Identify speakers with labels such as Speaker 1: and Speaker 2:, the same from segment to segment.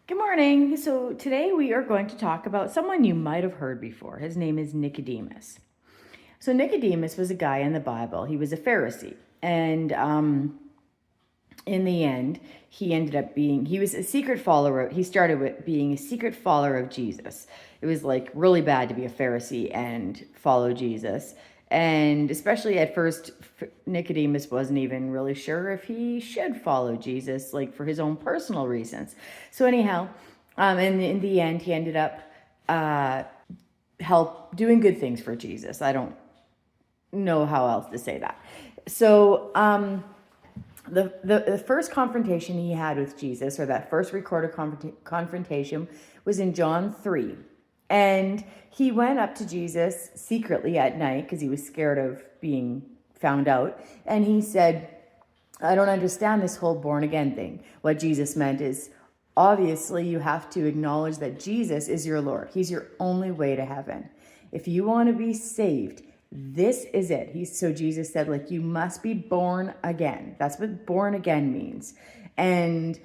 Speaker 1: Good morning. So today we are going to talk about someone you might have heard before. His name is Nicodemus. So Nicodemus was a guy in the Bible. He was a Pharisee. And in the end, he was a secret follower. He started with being a secret follower of Jesus. It was like really bad to be a Pharisee and follow Jesus. And especially at first, Nicodemus wasn't even really sure if he should follow Jesus, like for his own personal reasons. So anyhow, and in the end, he ended up doing good things for Jesus. I don't know how else to say that. So the first confrontation he had with Jesus, or that first recorded confrontation, was in John 3. And he went up to Jesus secretly at night because he was scared of being found out. And he said, I don't understand this whole born again thing. What Jesus meant is, obviously, you have to acknowledge that Jesus is your Lord. He's your only way to heaven. If you want to be saved, this is it. So Jesus said, like, you must be born again. That's what born again means. And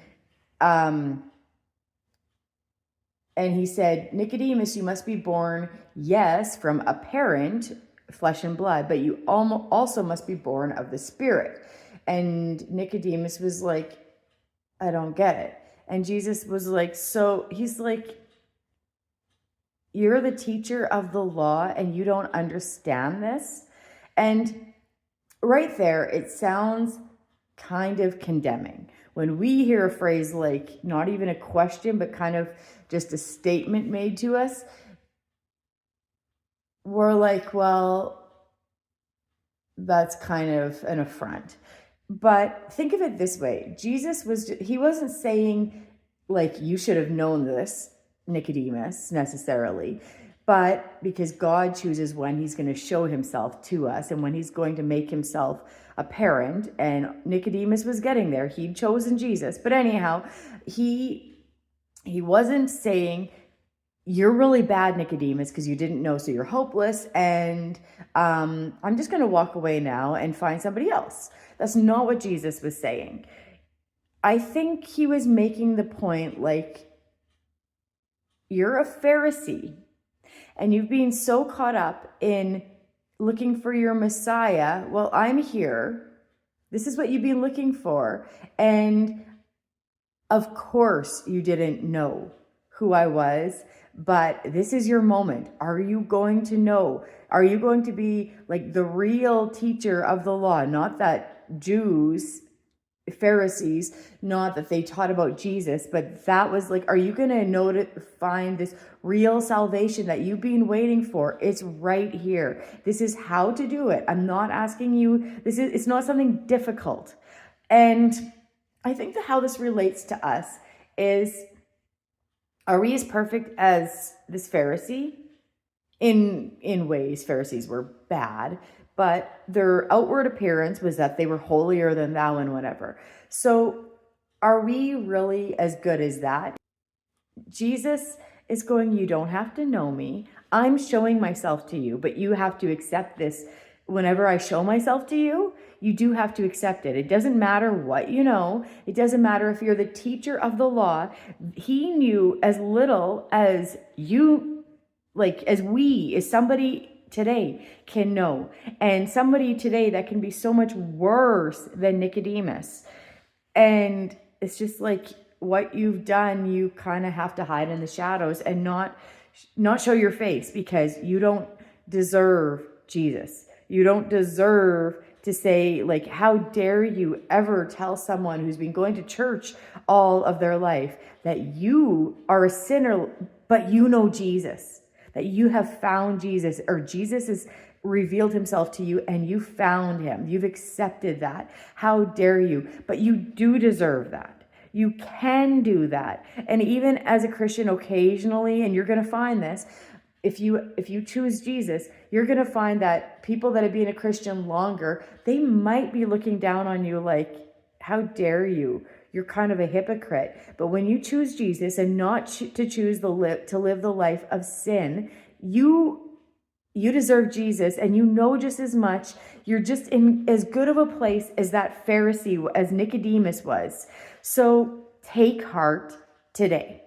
Speaker 1: he said, Nicodemus, you must be born, yes, from a parent, flesh and blood, but you also must be born of the Spirit. And Nicodemus was like, I don't get it. And Jesus was like, he's like, you're the teacher of the law and you don't understand this? And right there, it sounds kind of condemning. When we hear a phrase like, not even a question, but kind of just a statement made to us, we're like, well, that's kind of an affront. But think of it this way. He wasn't saying, like, you should have known this, Nicodemus, necessarily, but because God chooses when he's going to show himself to us and when he's going to make himself apparent. And Nicodemus was getting there. He'd chosen Jesus. But anyhow, he wasn't saying, you're really bad, Nicodemus, because you didn't know, so you're hopeless, and I'm just going to walk away now and find somebody else. That's not what Jesus was saying. I think he was making the point, like, you're a Pharisee, and you've been so caught up in looking for your Messiah. Well, I'm here. This is what you've been looking for. And of course you didn't know who I was, but this is your moment. Are you going to know? Are you going to be like the real teacher of the law? Not that Jews, Pharisees, not that they taught about Jesus, but that was like, are you going to know to find this real salvation that you've been waiting for? It's right here. This is how to do it. I'm not asking you, it's not something difficult. And I think that how this relates to us is, are we as perfect as this Pharisee? In ways, Pharisees were bad, but their outward appearance was that they were holier than thou and whatever. So are we really as good as that? Jesus is going, you don't have to know me. I'm showing myself to you, but you have to accept this. Whenever I show myself to you, you do have to accept it. It doesn't matter what you know. It doesn't matter if you're the teacher of the law. He knew as little as you, like as somebody today can know. And somebody today that can be so much worse than Nicodemus. And it's just like, what you've done, you kind of have to hide in the shadows and not show your face, because you don't deserve Jesus. You don't deserve to say, like, how dare you ever tell someone who's been going to church all of their life that you are a sinner, but you know Jesus, that you have found Jesus, or Jesus has revealed himself to you and you found him. You've accepted that. How dare you? But you do deserve that. You can do that. And even as a Christian, occasionally, and you're going to find this, if you choose Jesus, you're going to find that people that have been a Christian longer, they might be looking down on you like, how dare you? You're kind of a hypocrite. But when you choose Jesus and not to choose to live the life of sin, you deserve Jesus, and you know just as much. You're just in as good of a place as that Pharisee, as Nicodemus was. So take heart today.